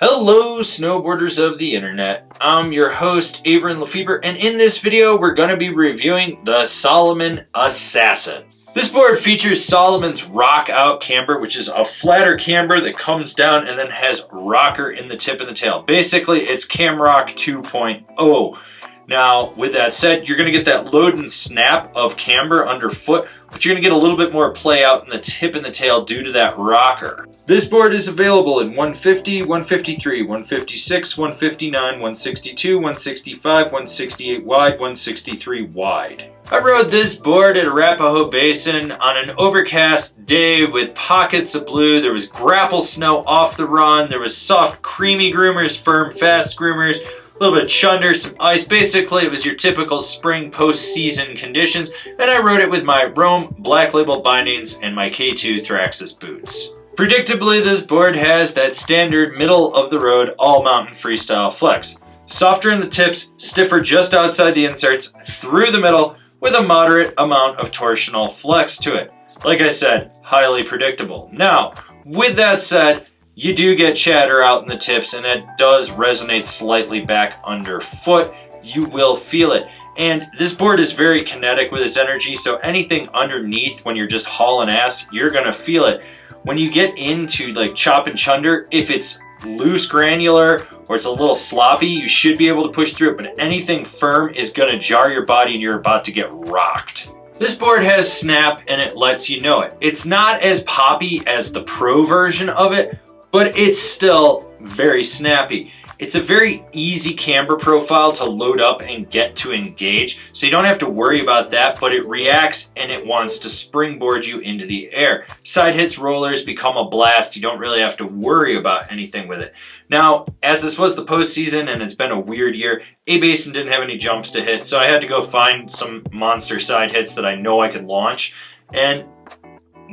Hello, snowboarders of the internet. I'm your host, Avran LeFeber, and in this video, we're going to be reviewing the Salomon Assassin. This board features Salomon's Rock Out Camber, which is a flatter camber that comes down and then has rocker in the tip and the tail. Basically, it's Camrock 2.0. Now, with that said, you're going to get that load and snap of camber underfoot, but you're going to get a little bit more play out in the tip and the tail due to that rocker. This board is available in 150, 153, 156, 159, 162, 165, 168 wide, 163 wide. I rode this board at Arapahoe Basin on an overcast day with pockets of blue. There was grapple snow off the run. There was soft, creamy groomers, firm, fast groomers, a little bit of chunder, some ice. Basically, it was your typical spring post-season conditions, and I rode it with my Rome Black Label bindings and my K2 Thraxis boots. Predictably, this board has that standard middle-of-the-road all-mountain freestyle flex. Softer in the tips, stiffer just outside the inserts, through the middle, with a moderate amount of torsional flex to it. Like I said, highly predictable. Now, with that said, you do get chatter out in the tips, and it does resonate slightly back underfoot. You will feel it. And this board is very kinetic with its energy, so anything underneath when you're just hauling ass, you're gonna feel it. When you get into like chop and chunder, if it's loose granular or it's a little sloppy, you should be able to push through it, but anything firm is gonna jar your body and you're about to get rocked. This board has snap and it lets you know it. It's not as poppy as the pro version of it, but it's still very snappy. It's a very easy camber profile to load up and get to engage, so you don't have to worry about that, but it reacts and it wants to springboard you into the air. Side hits, rollers become a blast. You don't really have to worry about anything with it. Now, as this was the postseason and it's been a weird year, A-Basin didn't have any jumps to hit, so I had to go find some monster side hits that I know I could launch. And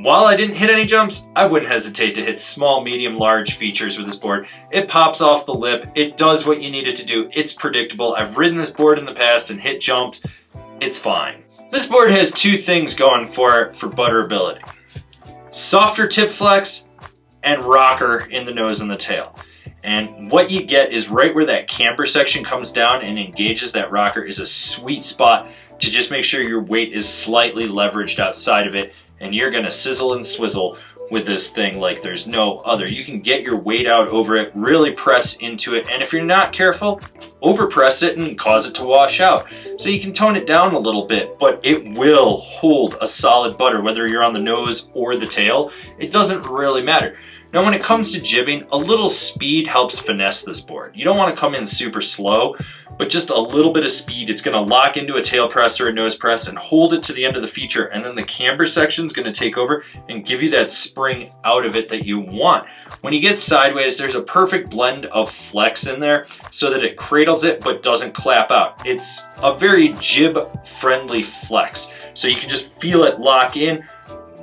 while I didn't hit any jumps, I wouldn't hesitate to hit small, medium, large features with this board. It pops off the lip. It does what you need it to do. It's predictable. I've ridden this board in the past and hit jumps. It's fine. This board has two things going for it for butterability. Softer tip flex and rocker in the nose and the tail. And what you get is right where that camber section comes down and engages that rocker is a sweet spot to just make sure your weight is slightly leveraged outside of it, and you're gonna sizzle and swizzle with this thing like there's no other. You can get your weight out over it, really press into it, and if you're not careful, overpress it and cause it to wash out. So you can tone it down a little bit, but it will hold a solid butter, whether you're on the nose or the tail. It doesn't really matter. Now, when it comes to jibbing, a little speed helps finesse this board. You don't want to come in super slow, but just a little bit of speed. It's going to lock into a tail press or a nose press and hold it to the end of the feature, and then the camber section is going to take over and give you that spring out of it that you want. When you get sideways, there's a perfect blend of flex in there so that it cradles it but doesn't clap out. It's a very jib-friendly flex, so you can just feel it lock in,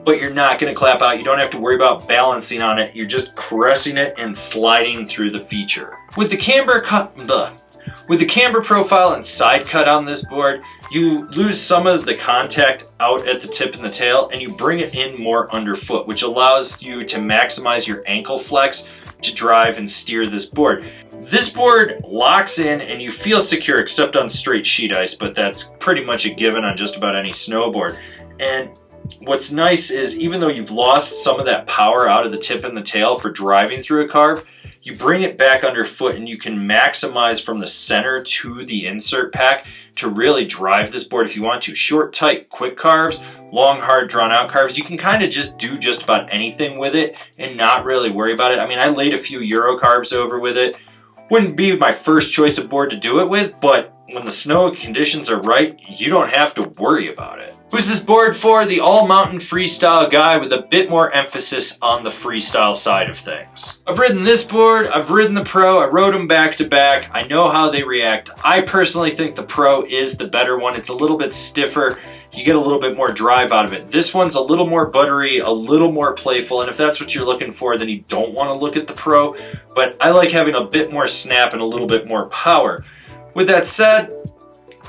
but you're not going to clap out. You don't have to worry about balancing on it. You're just caressing it and sliding through the feature. With the camber profile and side cut on this board, you lose some of the contact out at the tip and the tail, and you bring it in more underfoot, which allows you to maximize your ankle flex to drive and steer this board. This board locks in and you feel secure except on straight sheet ice, but that's pretty much a given on just about any snowboard. And what's nice is even though you've lost some of that power out of the tip and the tail for driving through a carve, you bring it back underfoot and you can maximize from the center to the insert pack to really drive this board if you want to. Short, tight, quick carves, long, hard, drawn out carves. You can kind of just do just about anything with it and not really worry about it. I mean, I laid a few Euro carves over with it. Wouldn't be my first choice of board to do it with, but when the snow conditions are right, you don't have to worry about it. Who's this board for? The all-mountain freestyle guy with a bit more emphasis on the freestyle side of things. I've ridden this board, I've ridden the Pro, I rode them back to back. I know how they react. I personally think the Pro is the better one. It's a little bit stiffer. You get a little bit more drive out of it. This one's a little more buttery, a little more playful, and if that's what you're looking for, then you don't want to look at the Pro, but I like having a bit more snap and a little bit more power. With that said,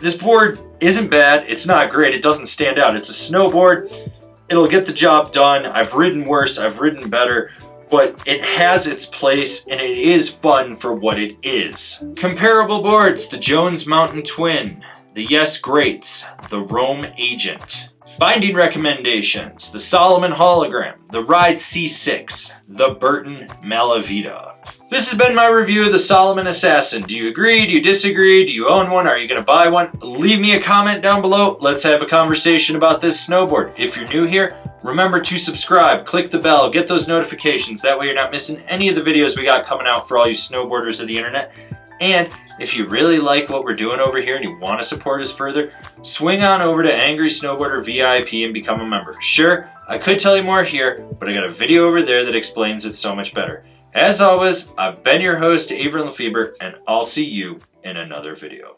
this board isn't bad. It's not great. It doesn't stand out. It's a snowboard. It'll get the job done. I've ridden worse. I've ridden better. but it has its place and it is fun for what it is. Comparable boards, the Jones Mountain Twin, the Yes Greats, the Rome Agent. Binding recommendations, the Salomon Hologram, the Ride C6, the Burton Malavita. This has been my review of the Salomon Assassin. Do you agree? Do you disagree? Do you own one? Are you going to buy one? Leave me a comment down below. Let's have a conversation about this snowboard. If you're new here, remember to subscribe, click the bell, get those notifications. That way you're not missing any of the videos we got coming out for all you snowboarders of the internet. And if you really like what we're doing over here and you want to support us further, swing on over to Angry Snowboarder VIP and become a member. Sure, I could tell you more here, but I got a video over there that explains it so much better. As always, I've been your host, Avran LeFeber, and I'll see you in another video.